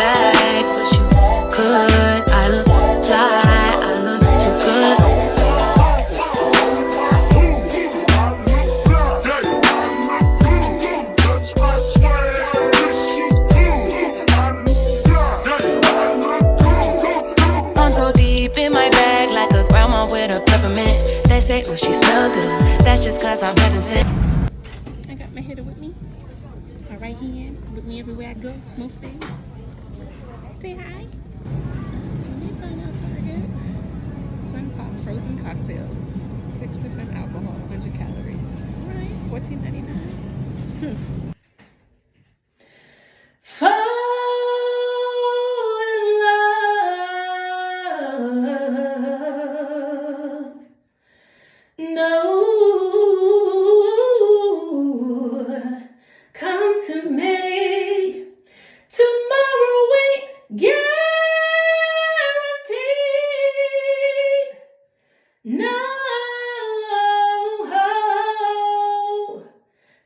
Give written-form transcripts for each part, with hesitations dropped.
bag, but you could. I look fly, I look too good. I'm so deep in my bag, like a grandma with a peppermint. They say, oh, she smell good. That's just cause I'm heaven sent. I got my hitter with me. My right hand with me everywhere I go, most days. Say hi. Let me find out Target. Sun Pop frozen cocktails. 6% alcohol, 100 calories. Right, $14.99. Fall in love. No, come to me. Tomorrow ain't guaranteed. No,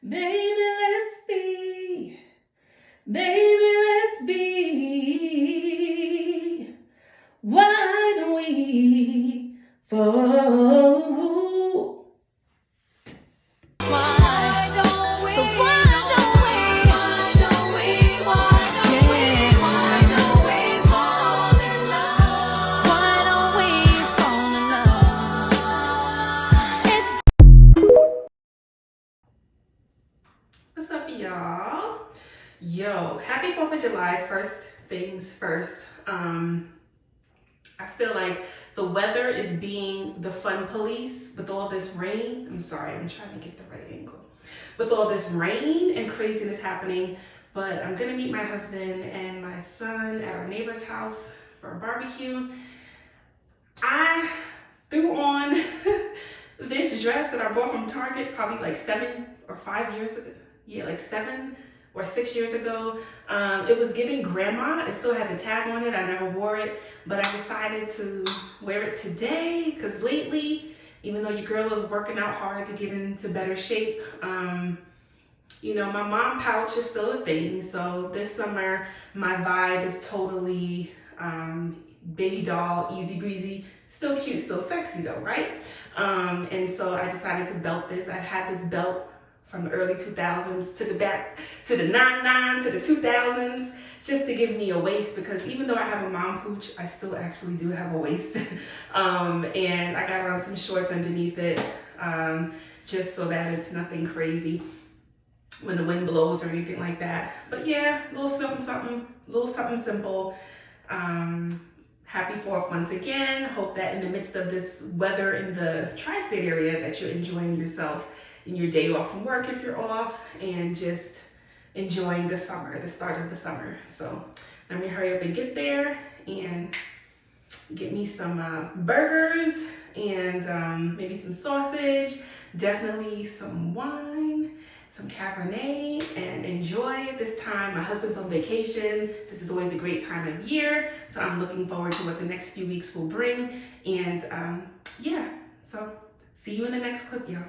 baby, let's be. Baby, let's be. Why don't we fall? What's up, y'all? Yo, happy 4th of July. First things first. I feel like the weather is being the fun police with all this rain. I'm sorry, I'm trying to get the right angle. With all this rain and craziness happening, but I'm gonna meet my husband and my son at our neighbor's house for a barbecue. I threw on this dress that I bought from Target probably like 7 or 5 years ago. Yeah, like 7 or 6 years ago. It was giving grandma. It still had the tag on it. I never wore it, but I decided to wear it today because lately, even though your girl is working out hard to get into better shape, you know, my mom pouch is still a thing. So this summer, my vibe is totally baby doll, easy breezy, still cute, still sexy though, right? And so I decided to belt this. I've had this belt from the early 2000s to the back, to the 99, to the 2000s, just to give me a waist, because even though I have a mom pooch, I still actually do have a waist. And I got on some shorts underneath it, just so that it's nothing crazy when the wind blows or anything like that. But yeah, a little something simple. Happy 4th once again. Hope that in the midst of this weather in the tri-state area that you're enjoying yourself in your day off from work if you're off, and just enjoying the summer, the start of the summer. So let me hurry up and get there and get me some burgers and maybe some sausage, definitely some wine, some Cabernet, and enjoy this time. My husband's on vacation. This is always a great time of year, so I'm looking forward to what the next few weeks will bring. And yeah, so see you in the next clip, y'all.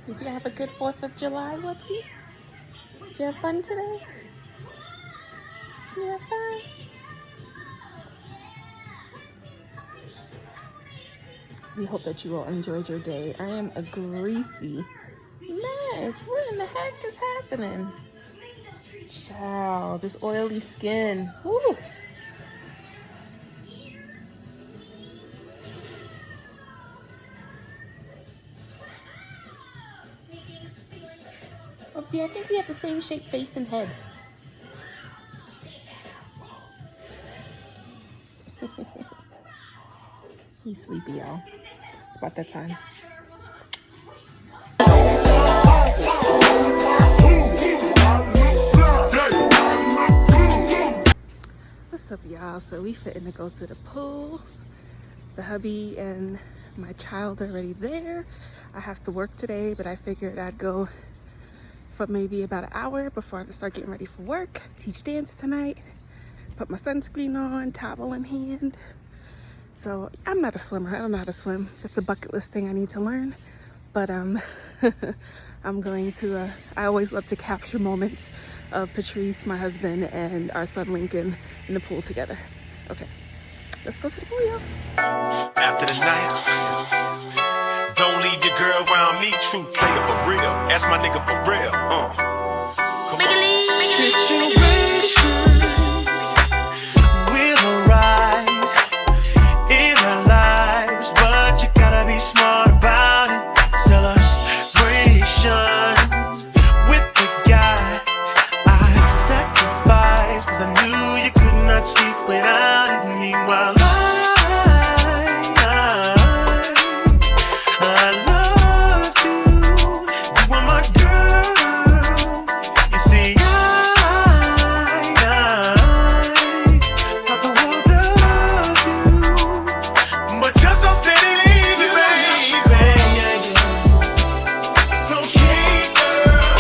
Did you have a good 4th of July, Whoopsie? Did you have fun today? You have fun? We hope that you all enjoyed your day. I am a greasy mess. What in the heck is happening? Child, this oily skin. Woo. Oopsie, I think we have the same shaped face and head. He's sleepy, y'all. It's about that time. What's up, y'all? So we fitting to go to the pool. The hubby and my child's already there. I have to work today, but I figured I'd go for maybe about an hour before I have to start getting ready for work. Teach dance tonight. Put my sunscreen on, towel in hand. So I'm not a swimmer. I don't know how to swim. That's a bucket list thing I need to learn. But I'm going to, I always love to capture moments of Patrice, my husband, and our son Lincoln in the pool together. Okay, let's go to the pool, y'all. After the night, don't leave your girl around me. True player for real. That's my nigga for real. Situation will arise in our lives, but you gotta be smart about it. Celebrations with the guys I sacrificed, 'cause I knew you could not sleep without it. Meanwhile, I loved you. You were my girl. You see, I thought the world of you, but you're so steady leaving, baby. It's okay, girl,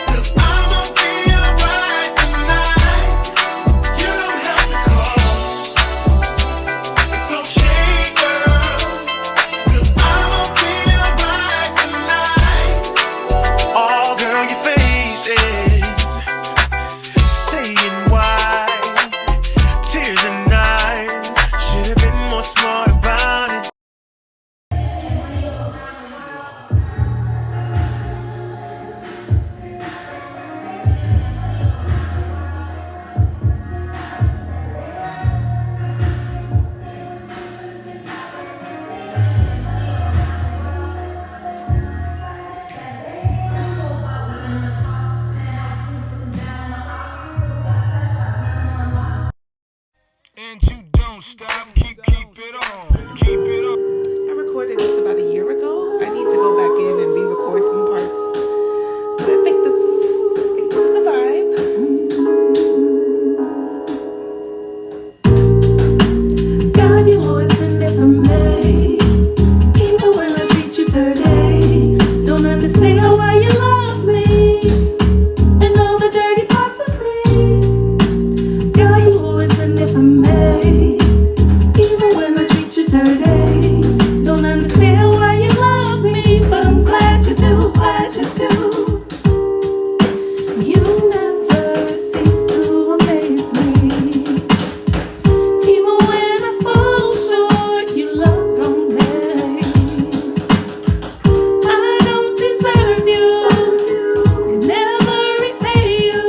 'cause I'ma be alright tonight. You don't have to call. It's okay, girl, 'cause I'ma be alright tonight. Oh, girl, your face is saying why. Tears and I should have been more smart about it. And you don't stop, keep it on, keep it on. I recorded this about a year ago. I need to go back in and re-record some parts. But I think this is a vibe. God, you always been there for me. Even when I treat you dirty. Don't understand why you love me. And all the dirty parts of me. God, you always been there for me. Even when I treat you dirty. Don't understand why you love me, but I'm glad you do, glad you do. You never cease to amaze me. Even when I fall short, you love on me. I don't deserve you, could never repay you,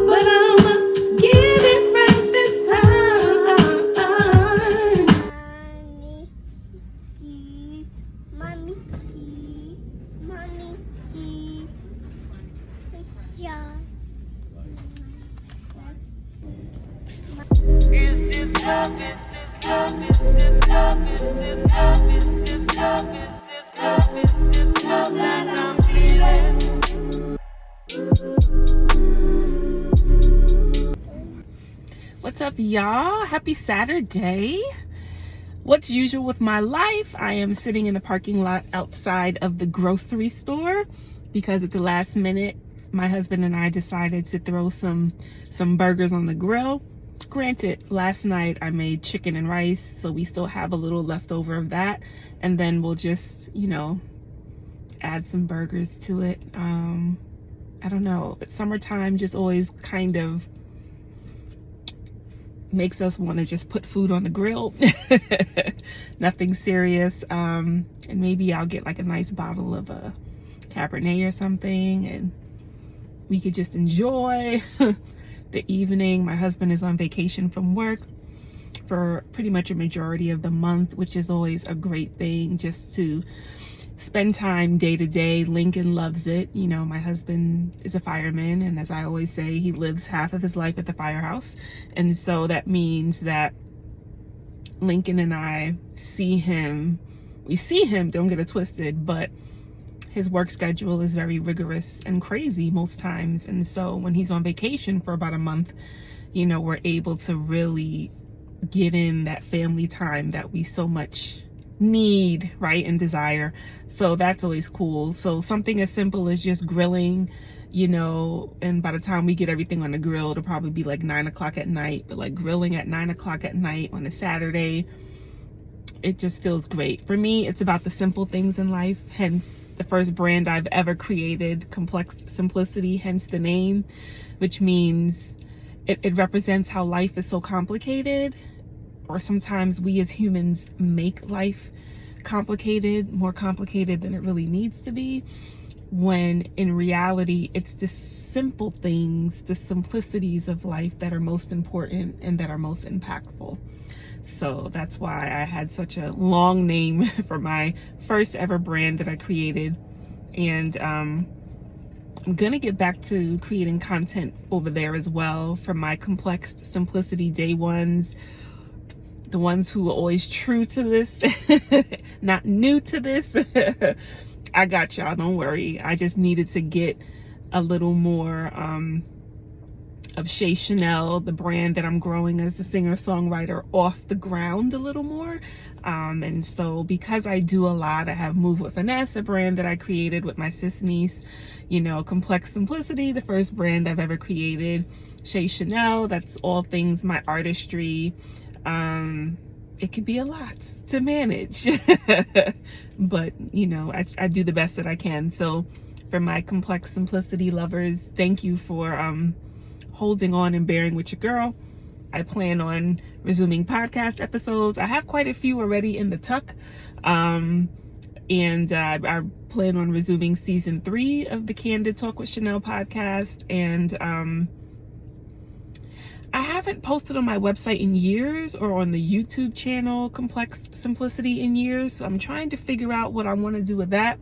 but I'ma get it right this time. Mommy, yeah. What's up, y'all? Happy Saturday. What's usual with my life? I am sitting in the parking lot outside of the grocery store because at the last minute, my husband and I decided to throw some burgers on the grill. Granted, last night I made chicken and rice, so we still have a little leftover of that. And then we'll just, you know, add some burgers to it. I don't know. Summertime just always kind of makes us want to just put food on the grill. Nothing serious. And maybe I'll get like a nice bottle of a Cabernet or something, and we could just enjoy the evening. My husband is on vacation from work for pretty much a majority of the month, which is always a great thing, just to spend time day to day. Lincoln loves it. You know, my husband is a fireman, and as I always say, he lives half of his life at the firehouse. And so that means that Lincoln and I see him, don't get it twisted, but his work schedule is very rigorous and crazy most times. And so when he's on vacation for about a month, you know, we're able to really get in that family time that we so much need, right, and desire. So that's always cool. So something as simple as just grilling, you know, and by the time we get everything on the grill, it'll probably be like 9 o'clock at night. But like grilling at 9 o'clock at night on a Saturday, it just feels great. For me, it's about the simple things in life, hence the first brand I've ever created, Complex Simplicity, hence the name, which means it represents how life is so complicated, or sometimes we as humans make life complicated, more complicated than it really needs to be, when in reality, it's the simple things, the simplicities of life that are most important and that are most impactful. So that's why I had such a long name for my first ever brand that I created. And I'm gonna get back to creating content over there as well for my Complex Simplicity day ones, the ones who are always true to this, not new to this. I got y'all, don't worry. I just needed to get a little more of ShayChannel, the brand that I'm growing as a singer-songwriter, off the ground a little more. And so because I do a lot, I have Move with Finesse, a brand that I created with my sis niece, you know, Complex Simplicity, the first brand I've ever created, ShayChannel, that's all things my artistry. It could be a lot to manage, but you know, I do the best that I can. So for my Complex Simplicity lovers, thank you for holding on and bearing with your girl. I plan on resuming podcast episodes. I have quite a few already in the tuck. And I plan on resuming season 3 of the Candid Talk with Chanel podcast. And I haven't posted on my website in years, or on the YouTube channel Complex Simplicity in years. So I'm trying to figure out what I want to do with that.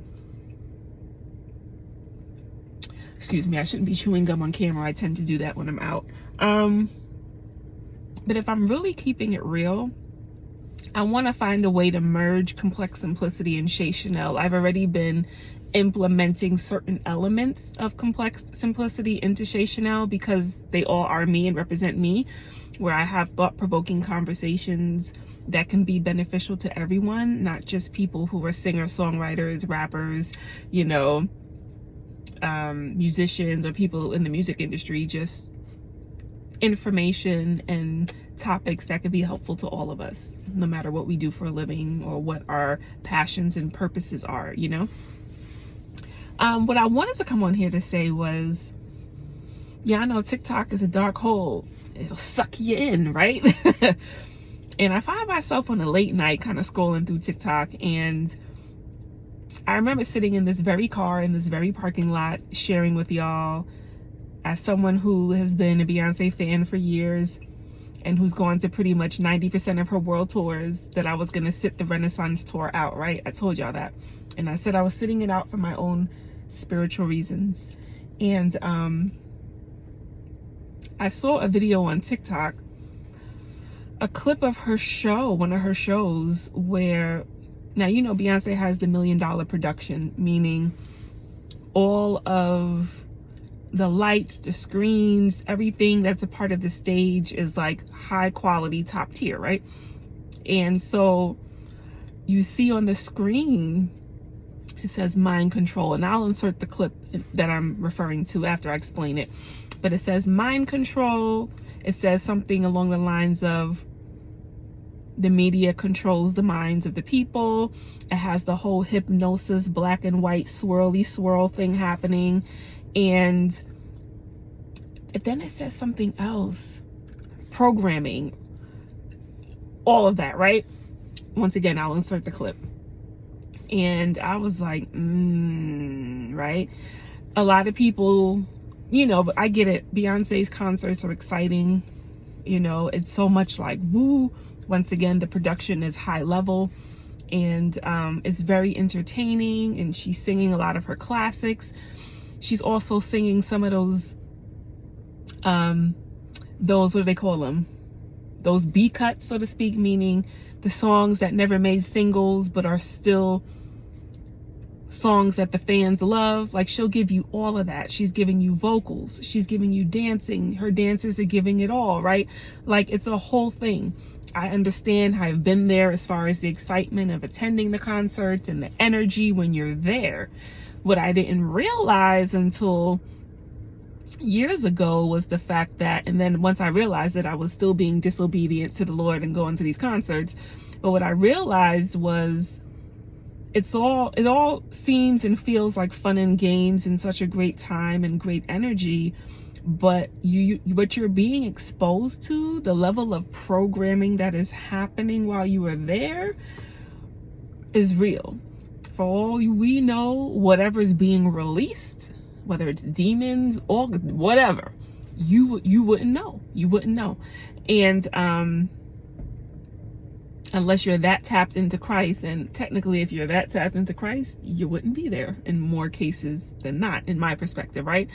Excuse me, I shouldn't be chewing gum on camera. I tend to do that when I'm out. But if I'm really keeping it real, I want to find a way to merge Complex Simplicity and ShayChannel. I've already been implementing certain elements of Complex Simplicity into ShayChannel because they all are me and represent me, where I have thought-provoking conversations that can be beneficial to everyone, not just people who are singer-songwriters, rappers, you know, musicians, or people in the music industry. Just information and topics that could be helpful to all of us, no matter what we do for a living or what our passions and purposes are, you know. What I wanted to come on here to say was, yeah, I know TikTok is a dark hole. It'll suck you in, right? And I find myself on a late night kind of scrolling through TikTok, and I remember sitting in this very car, in this very parking lot, sharing with y'all, as someone who has been a Beyoncé fan for years and who's gone to pretty much 90% of her world tours, that I was going to sit the Renaissance tour out, right? I told y'all that. And I said I was sitting it out for my own spiritual reasons. And I saw a video on TikTok, a clip of her show, one of her shows, where, now, you know, Beyonce has the $1 million production, meaning all of the lights, the screens, everything that's a part of the stage is like high quality, top tier, right? And so you see on the screen, it says mind control, and I'll insert the clip that I'm referring to after I explain it. But it says mind control. It says something along the lines of the media controls the minds of the people. It has the whole hypnosis, black and white swirly swirl thing happening. And then it says something else, programming, all of that, right? Once again, I'll insert the clip. And I was like, right? A lot of people you know, but I get it. Beyonce's concerts are exciting. You know, it's so much like woo. Once again, the production is high level, and it's very entertaining, and she's singing a lot of her classics. She's also singing some of those what do they call them? Those B cuts, so to speak, meaning the songs that never made singles but are still songs that the fans love. Like, she'll give you all of that. She's giving you vocals, she's giving you dancing, her dancers are giving it all, right? Like, it's a whole thing. I understand, I've been there as far as the excitement of attending the concerts and the energy when you're there. What I didn't realize until years ago was the fact that, and then once I realized that, I was still being disobedient to the Lord and going to these concerts. But what I realized was it all seems and feels like fun and games and such a great time and great energy, but what you're being exposed to, the level of programming that is happening while you are there, is real. For all we know, whatever's being released, whether it's demons or whatever, you wouldn't know. You wouldn't know. And unless you're that tapped into Christ, and technically if you're that tapped into Christ, you wouldn't be there in more cases than not, in my perspective, right?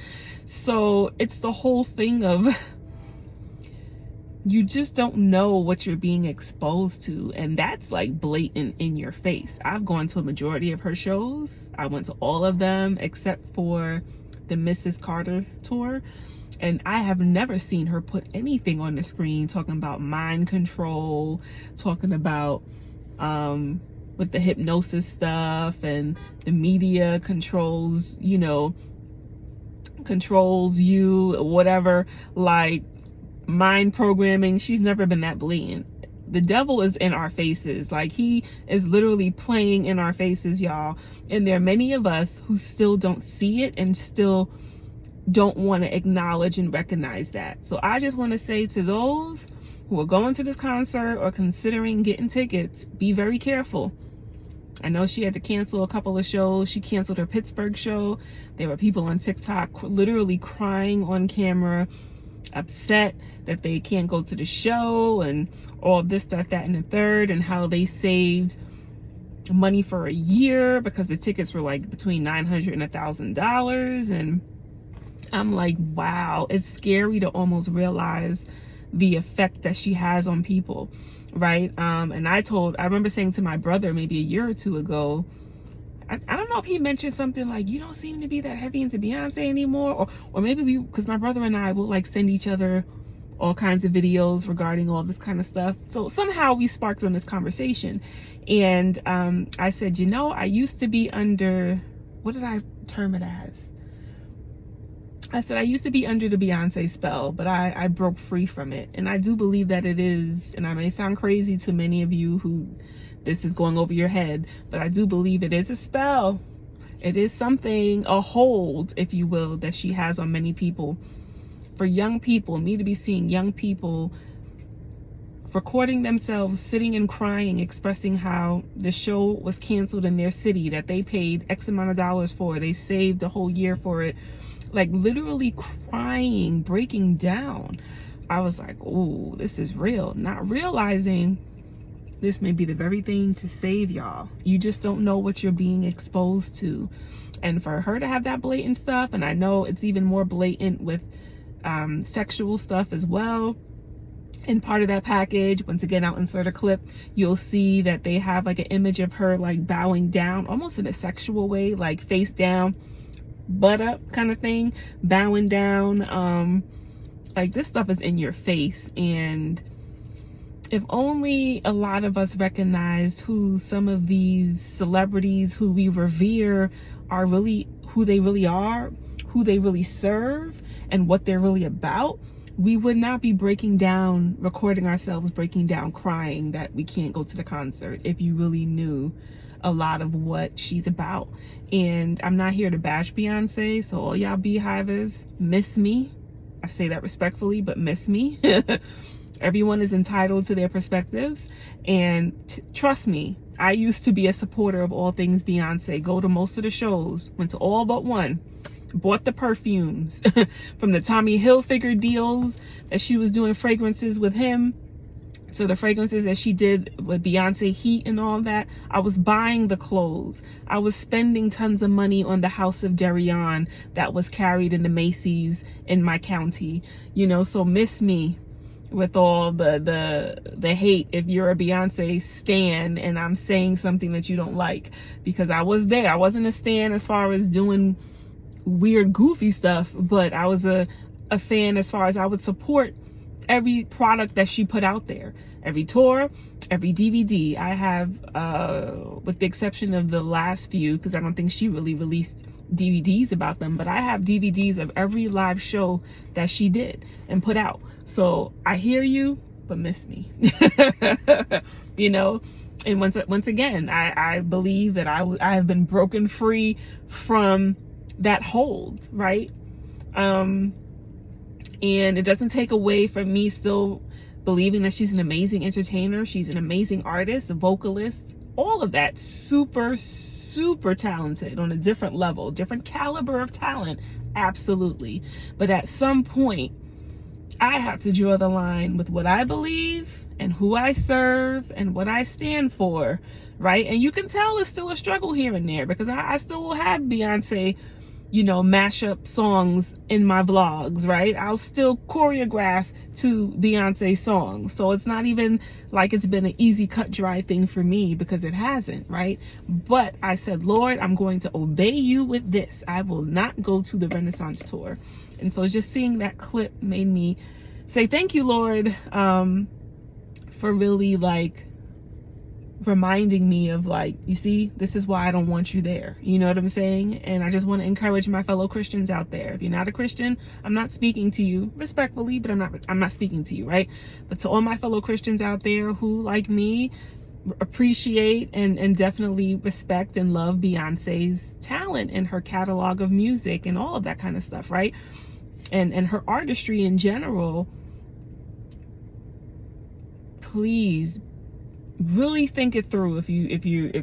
So it's the whole thing of you just don't know what you're being exposed to, and that's like blatant in your face. I've gone to a majority of her shows. I went to all of them except for the Mrs. Carter tour, and I have never seen her put anything on the screen talking about mind control, talking about with the hypnosis stuff, and the media controls you, whatever, like mind programming. She's never been that blatant. The devil is in our faces. Like, he is literally playing in our faces, y'all. And there are many of us who still don't see it and still don't want to acknowledge and recognize that. So I just want to say to those who are going to this concert or considering getting tickets, be very careful. I know she had to cancel a couple of shows. She canceled her Pittsburgh show. There were people on TikTok literally crying on camera, upset that they can't go to the show, and all this stuff, that, and the third, and how they saved money for a year because the tickets were like between $900 and $1,000. And I'm like, wow, it's scary to almost realize the effect that she has on people, right? And I remember saying to my brother maybe a year or two ago, I don't know if he mentioned something like, you don't seem to be that heavy into Beyonce anymore, or maybe because my brother and I will like send each other all kinds of videos regarding all this kind of stuff. So somehow we sparked on this conversation, and I said, I used to be under, what did I term it as? I said I used to be under the Beyonce spell, but I broke free from it. And I do believe that it is, and I may sound crazy to many of you who this is going over your head, but I do believe it is a spell. It is something, a hold, if you will, that she has on many people. For young people, me to be seeing young people recording themselves sitting and crying, expressing how the show was canceled in their city that they paid X amount of dollars for. They saved a whole year for it. Like, literally crying, breaking down. I was like, oh, this is real. Not realizing this may be the very thing to save y'all. You just don't know what you're being exposed to. And for her to have that blatant stuff, and I know it's even more blatant with sexual stuff as well. And part of that package, once again, I'll insert a clip, you'll see that they have like an image of her like bowing down, almost in a sexual way, like face down, butt up kind of thing, bowing down. Like, this stuff is in your face. And if only a lot of us recognized who some of these celebrities who we revere are really, who they really are, who they really serve, and what they're really about, we would not be breaking down, recording ourselves breaking down, crying that we can't go to the concert, if you really knew a lot of what she's about. And I'm not here to bash Beyonce, so all y'all beehivers, miss me. I say that respectfully, but miss me. Everyone is entitled to their perspectives, and trust me, I used to be a supporter of all things Beyonce, go to most of the shows, went to all but one, bought the perfumes from the Tommy Hilfiger deals that she was doing fragrances with him. So the fragrances that she did with Beyonce Heat and all that, I was buying the clothes. I was spending tons of money on the House of Darion that was carried in the Macy's in my county. You know, so miss me with all the hate if you're a Beyonce stan and I'm saying something that you don't like, because I was there. I wasn't a stan as far as doing weird goofy stuff, but I was a fan as far as I would support every product that she put out there, every tour, every DVD. I have, with the exception of the last few, because I don't think she really released DVDs about them, but I have DVDs of every live show that she did and put out. So I hear you, but miss me. You know, and once again, I believe that I have been broken free from that hold, right? And it doesn't take away from me still believing that she's an amazing entertainer. She's an amazing artist, a vocalist, all of that. Super, super talented on a different level, different caliber of talent. Absolutely. But at some point, I have to draw the line with what I believe and who I serve and what I stand for, right? And you can tell it's still a struggle here and there, because I still will have Beyonce, you know, mashup songs in my vlogs, right? I'll still choreograph to Beyonce songs. So it's not even like it's been an easy cut dry thing for me, because it hasn't, right? But I said, Lord, I'm going to obey you with this. I will not go to the Renaissance tour. And so just seeing that clip made me say, thank you, Lord, for really like reminding me of, like, you see, this is why I don't want you there. You know what I'm saying? And I just want to encourage my fellow Christians out there. If you're not a Christian, I'm not speaking to you respectfully, but I'm not speaking to you, right? But to all my fellow Christians out there who, like me, appreciate and definitely respect and love Beyonce's talent and her catalog of music and all of that kind of stuff, right? And her artistry in general, please really think it through if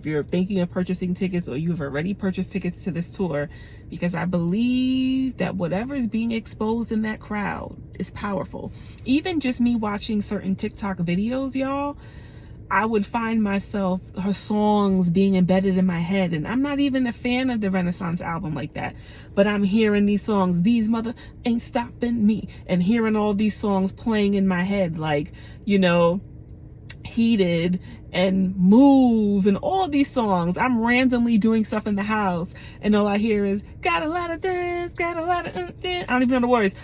you're thinking of purchasing tickets, or you've already purchased tickets to this tour, because I believe that whatever is being exposed in that crowd is powerful. Even just me watching certain TikTok videos, y'all, I would find myself, her songs being embedded in my head. And I'm not even a fan of the Renaissance album like that, but I'm hearing these songs, These Mother Ain't Stopping Me, and hearing all these songs playing in my head, like, you know, Heated and Move and all these songs. I'm randomly doing stuff in the house and all I hear is, got a lot of this, got a lot of I don't even know the words.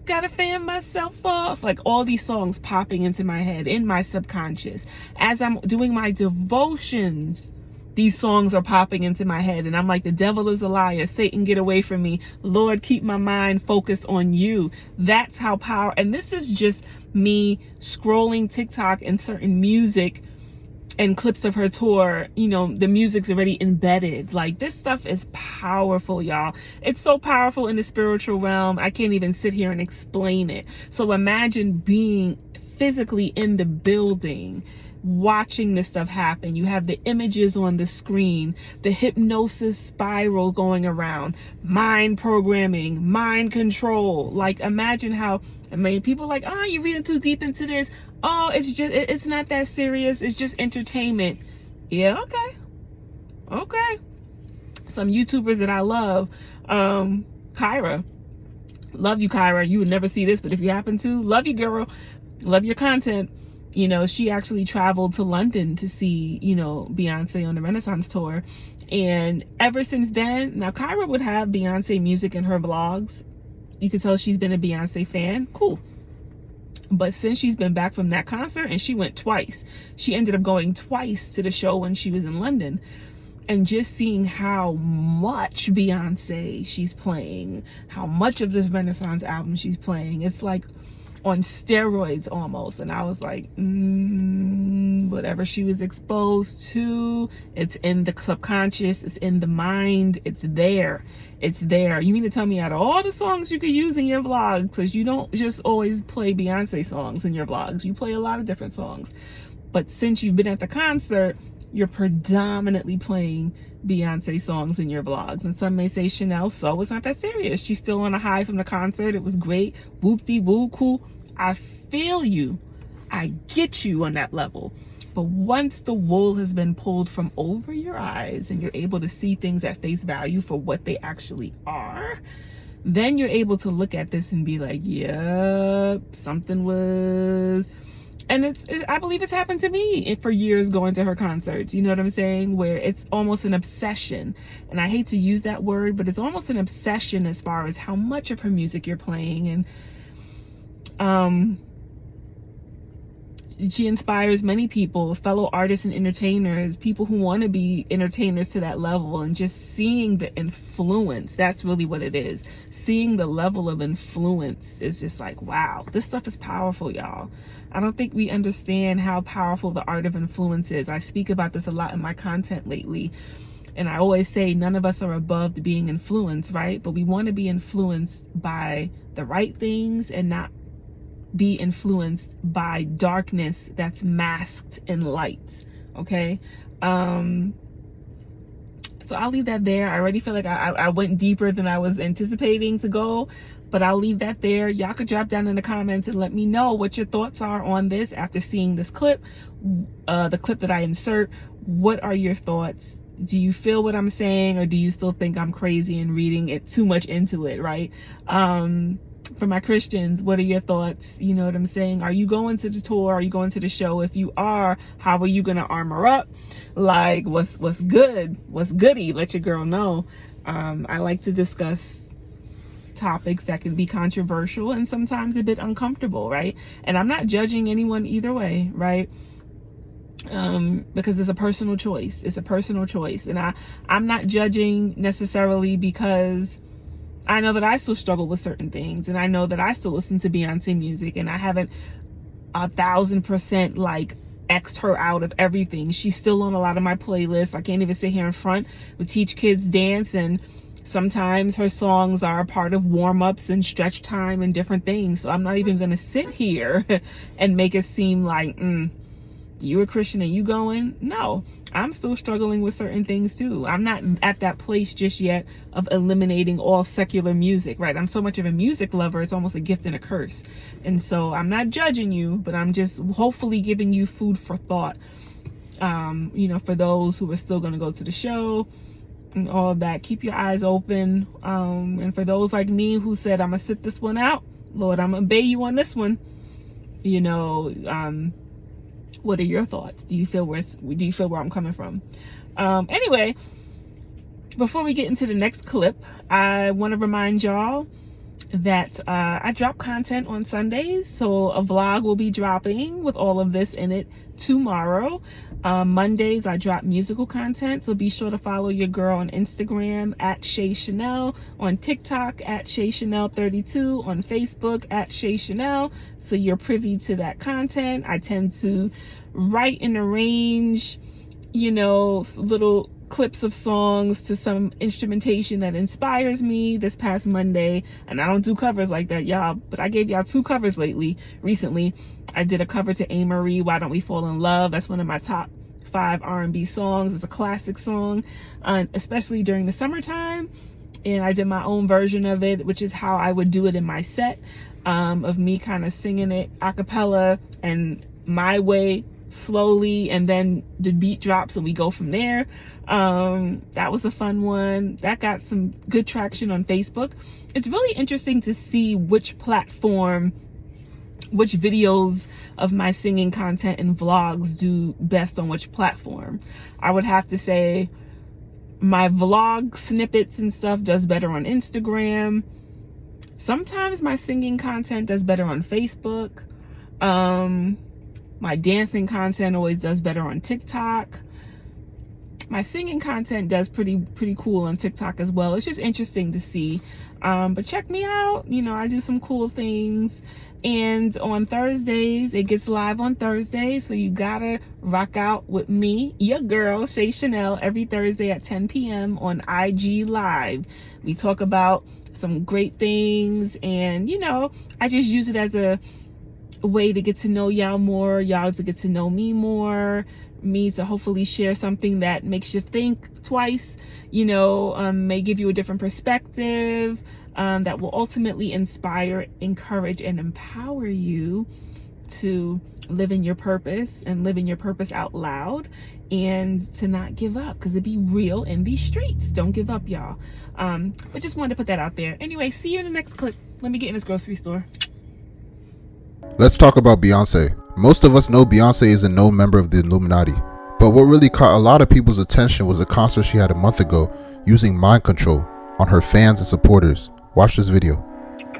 Gotta fan myself off. Like, all these songs popping into my head, in my subconscious. As I'm doing my devotions, these songs are popping into my head, and I'm like, the devil is a liar. Satan, get away from me. Lord, keep my mind focused on you. That's how power, and this is just me scrolling TikTok and certain music and clips of her tour. You know, the music's already embedded. Like, this stuff is powerful, y'all. It's so powerful in the spiritual realm, I can't even sit here and explain it. So imagine being physically in the building, watching this stuff happen. You have the images on the screen, the hypnosis spiral going around, mind programming, mind control. Like, imagine how, I mean, people are like, oh, you're reading too deep into this. Oh, it's not that serious. It's just entertainment. Yeah, okay. Some YouTubers that I love, Kyra. Love you, Kyra. You would never see this, but if you happen to, love you, girl. Love your content. You know, she actually traveled to London to see, you know, Beyonce on the Renaissance tour. And ever since then, now Kyra would have Beyonce music in her vlogs. You can tell she's been a Beyonce fan. Cool. But since she's been back from that concert, and she went twice, she ended up going twice to the show when she was in London. And just seeing how much Beyonce she's playing, how much of this Renaissance album she's playing, it's like on steroids almost. And I was like, whatever she was exposed to, it's in the subconscious, it's in the mind, it's there. You mean to tell me out of all the songs you could use in your vlogs, because you don't just always play Beyonce songs in your vlogs, you play a lot of different songs, but since you've been at the concert, you're predominantly playing Beyonce songs in your vlogs. And some may say, Chanel, so it's not that serious. She's still on a high from the concert. It was great. Whoop-de-woo, cool. I feel you. I get you on that level. But once the wool has been pulled from over your eyes and you're able to see things at face value for what they actually are, then you're able to look at this and be like, yep, something was... And I believe it's happened to me for years going to her concerts. You know what I'm saying? Where it's almost an obsession. And I hate to use that word, but it's almost an obsession as far as how much of her music you're playing. And she inspires many people, fellow artists and entertainers, people who want to be entertainers to that level. And just seeing the influence, that's really what it is. Seeing the level of influence is just like, wow, this stuff is powerful, y'all. I don't think we understand how powerful the art of influence is. I speak about this a lot in my content lately. And I always say none of us are above being influenced, right? But we want to be influenced by the right things and not be influenced by darkness that's masked in light, okay? So I'll leave that there. I already feel like I went deeper than I was anticipating to go, but I'll leave that there. Y'all could drop down in the comments and let me know what your thoughts are on this after seeing this clip, the clip that I insert. What are your thoughts? Do you feel what I'm saying, or do you still think I'm crazy and reading it too much into it, right? For my Christians, what are your thoughts? You know what I'm saying? Are you going to the tour? Are you going to the show? If you are, how are you gonna armor up? Like, what's good? What's goody? Let your girl know. I like to discuss topics that can be controversial and sometimes a bit uncomfortable, right? And I'm not judging anyone either way, right? Because it's a personal choice. It's a personal choice. And I'm not judging necessarily because I know that I still struggle with certain things, and I know that I still listen to Beyonce music, and I haven't 1,000% like X'd her out of everything. She's still on a lot of my playlists. I can't even sit here in front with Teach Kids Dance, and sometimes her songs are a part of warm-ups and stretch time and different things. So I'm not even gonna sit here and make it seem like you a Christian and you going. No, I'm still struggling with certain things too. I'm not at that place just yet of eliminating all secular music, right? I'm so much of a music lover, it's almost a gift and a curse. And so I'm not judging you, but I'm just hopefully giving you food for thought, you know, for those who are still going to go to the show and all of that. Keep your eyes open. And for those like me who said, I'm gonna sit this one out, Lord, I'm gonna obey you on this one, you know, what are your thoughts? Do you feel where I'm coming from? Anyway, before we get into the next clip, I want to remind y'all that I drop content on Sundays. So a vlog will be dropping with all of this in it tomorrow. Mondays I drop musical content, so be sure to follow your girl on Instagram at ShayChannel, on TikTok at ShayChannel32, on Facebook at ShayChannel, so you're privy to that content. I tend to write and arrange, you know, little clips of songs to some instrumentation that inspires me. This past Monday, and I don't do covers like that, y'all, but I gave y'all 2 covers recently. I did a cover to A. Marie, Why Don't We Fall in Love? That's one of my top 5 R&B songs. It's a classic song, especially during the summertime. And I did my own version of it, which is how I would do it in my set, of me kind of singing it a cappella and my way, slowly, and then the beat drops and we go from there. That was a fun one. That got some good traction on Facebook. It's really interesting to see which platform, which videos of my singing content and vlogs do best on which platform. I would have to say my vlog snippets and stuff does better on Instagram. Sometimes my singing content does better on Facebook. My dancing content always does better on TikTok. My singing content does pretty cool on TikTok as well. It's just interesting to see. But check me out. You know, I do some cool things. And on Thursdays, it gets live on Thursday. So you gotta rock out with me, your girl, ShayChannel, every Thursday at 10 p.m. on IG Live. We talk about some great things. And, you know, I just use it as a way to get to know y'all more, y'all to get to know me more. me to hopefully share something that makes you think twice, you know, may give you a different perspective, that will ultimately inspire, encourage, and empower you to live in your purpose and living your purpose out loud, and to not give up, because it be real in these streets. Don't give up, y'all. But just wanted to put that out there. Anyway, see you in the next clip. Let me get in this grocery store. Let's talk about Beyoncé. Most of us know Beyoncé is a known member of the Illuminati, but what really caught a lot of people's attention was a concert she had a month ago using mind control on her fans and supporters. Watch this video.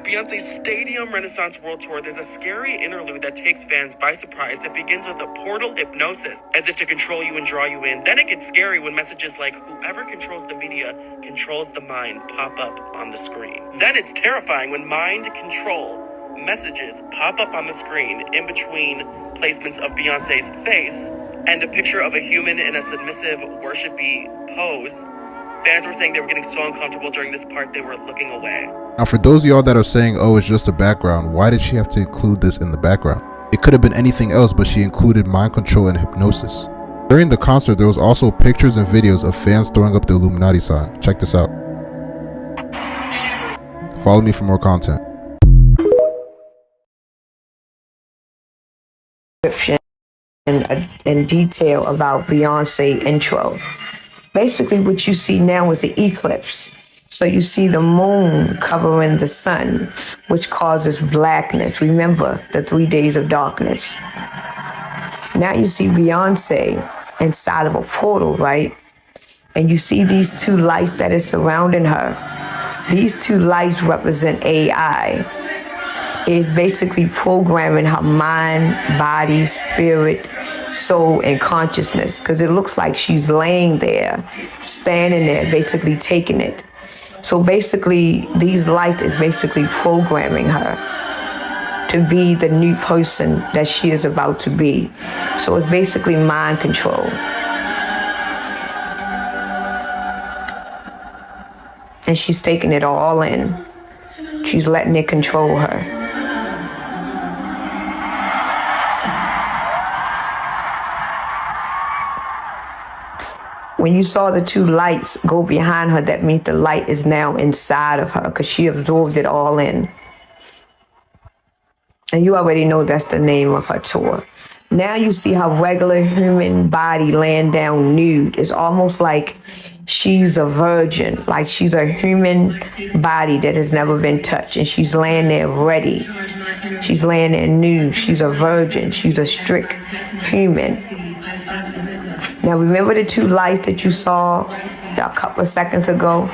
Beyonce's Stadium Renaissance World Tour, there's a scary interlude that takes fans by surprise that begins with a portal hypnosis, as if to control you and draw you in. Then it gets scary when messages like, "Whoever controls the media controls the mind," pop up on the screen. Then it's terrifying when mind control messages pop up on the screen in between placements of Beyonce's face and a picture of a human in a submissive, worshipy pose. Fans were saying they were getting so uncomfortable during this part they were looking away. Now for those of y'all that are saying, oh, it's just a background, why did she have to include this in the background? It could have been anything else, but she included mind control and hypnosis. During the concert, there was also pictures and videos of fans throwing up the Illuminati sign. Check this out. Follow me for more content. And detail about Beyonce intro. Basically what you see now is the eclipse. So you see the moon covering the sun, which causes blackness. Remember the 3 days of darkness. Now you see Beyonce inside of a portal, right? And you see these two lights that is surrounding her. These two lights represent AI. It's basically programming her mind, body, spirit, soul, and consciousness, because it looks like she's laying there, standing there, basically taking it. So basically, these lights is basically programming her to be the new person that she is about to be. So it's basically mind control. And she's taking it all in. She's letting it control her. When you saw the two lights go behind her, that means the light is now inside of her, because she absorbed it all in. And you already know that's the name of her tour. Now you see her regular human body laying down nude. It's almost like she's a virgin, like she's a human body that has never been touched, and she's laying there ready. She's laying there nude. She's a virgin. She's a strict human. Now remember the two lights that you saw a couple of seconds ago?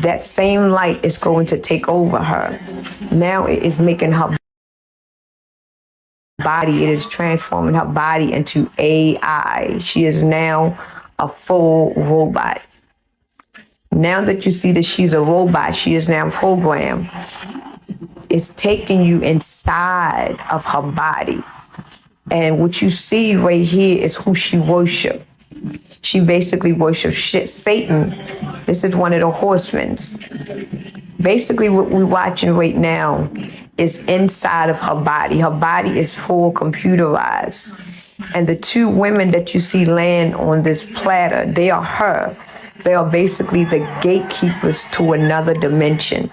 That same light is going to take over her. Now it is making her body, it is transforming her body into AI. She is now a full robot. Now that you see that she's a robot, she is now programmed. It's taking you inside of her body. And what you see right here is who she worships. She basically worships Satan. This is one of the horsemen. Basically what we're watching right now is inside of her body. Her body is full computerized. And the two women that you see laying on this platter, they are her. They are basically the gatekeepers to another dimension.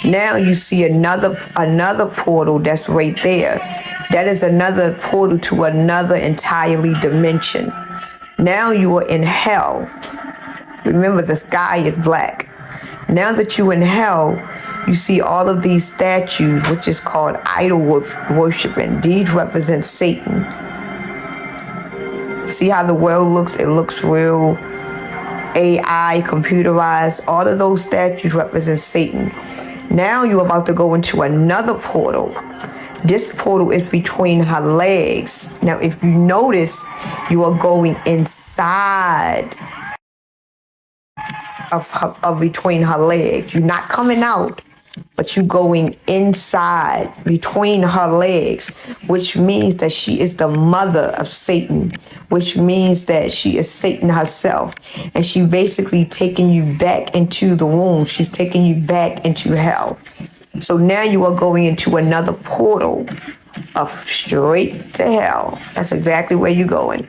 Now you see another portal that's right there. That is another portal to another entirely dimension. Now you are in hell. Remember, the sky is black. Now that you're in hell, you see all of these statues, which is called idol worshiping. These represent Satan. See how the world looks? It looks real AI, computerized. All of those statues represent Satan. Now you're about to go into another portal. This portal is between her legs. Now, if you notice, you are going inside of between her legs. You're not coming out, but you're going inside between her legs, which means that she is the mother of Satan, which means that she is Satan herself. And she basically taking you back into the womb. She's taking you back into hell. So now you are going into another portal straight to hell. That's exactly where you're going.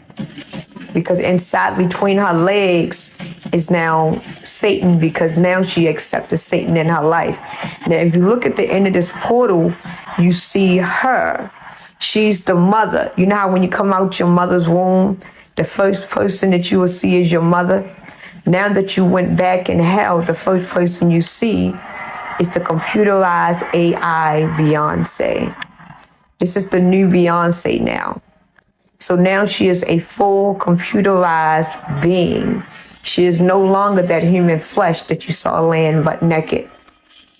Because inside between her legs is now Satan, because now she accepted Satan in her life. Now, if you look at the end of this portal, you see her. She's the mother. You know how when you come out your mother's womb, the first person that you will see is your mother? Now that you went back in hell, the first person you see is the computerized AI Beyoncé. This is the new Beyoncé now. So now she is a full computerized being. She is no longer that human flesh that you saw laying butt naked.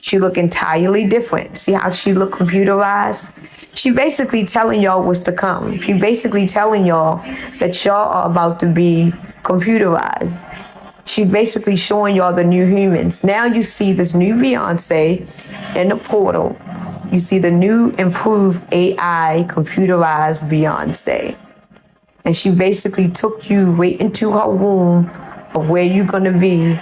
She look entirely different. See how she look computerized? She basically telling y'all what's to come. She basically telling y'all that y'all are about to be computerized. She basically showing y'all the new humans. Now you see this new Beyoncé in the portal. You see the new improved AI computerized Beyoncé. And she basically took you right into her womb of where you're going to be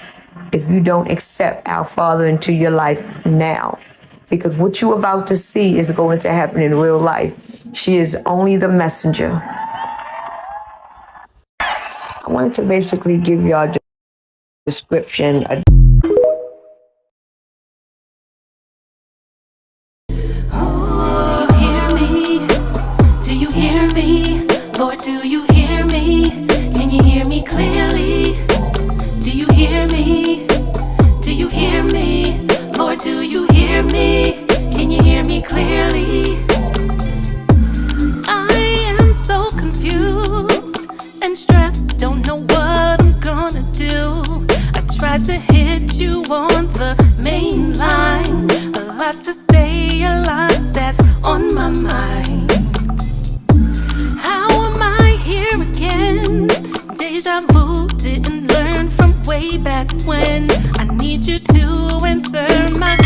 if you don't accept our Father into your life now. Because what you're about to see is going to happen in real life. She is only the messenger. I wanted to basically give y'all a description. Do you hear me? Lord, do you hear me? Can you hear me clearly? Do you hear me? Do you hear me? Lord, do you hear me? Can you hear me clearly? I am so confused and stressed, don't know what I'm gonna do. I tried to hit you on the main line, a lot to say, a lot that's on my mind. How am I here again? Deja vu, didn't learn from way back when. I need you to answer my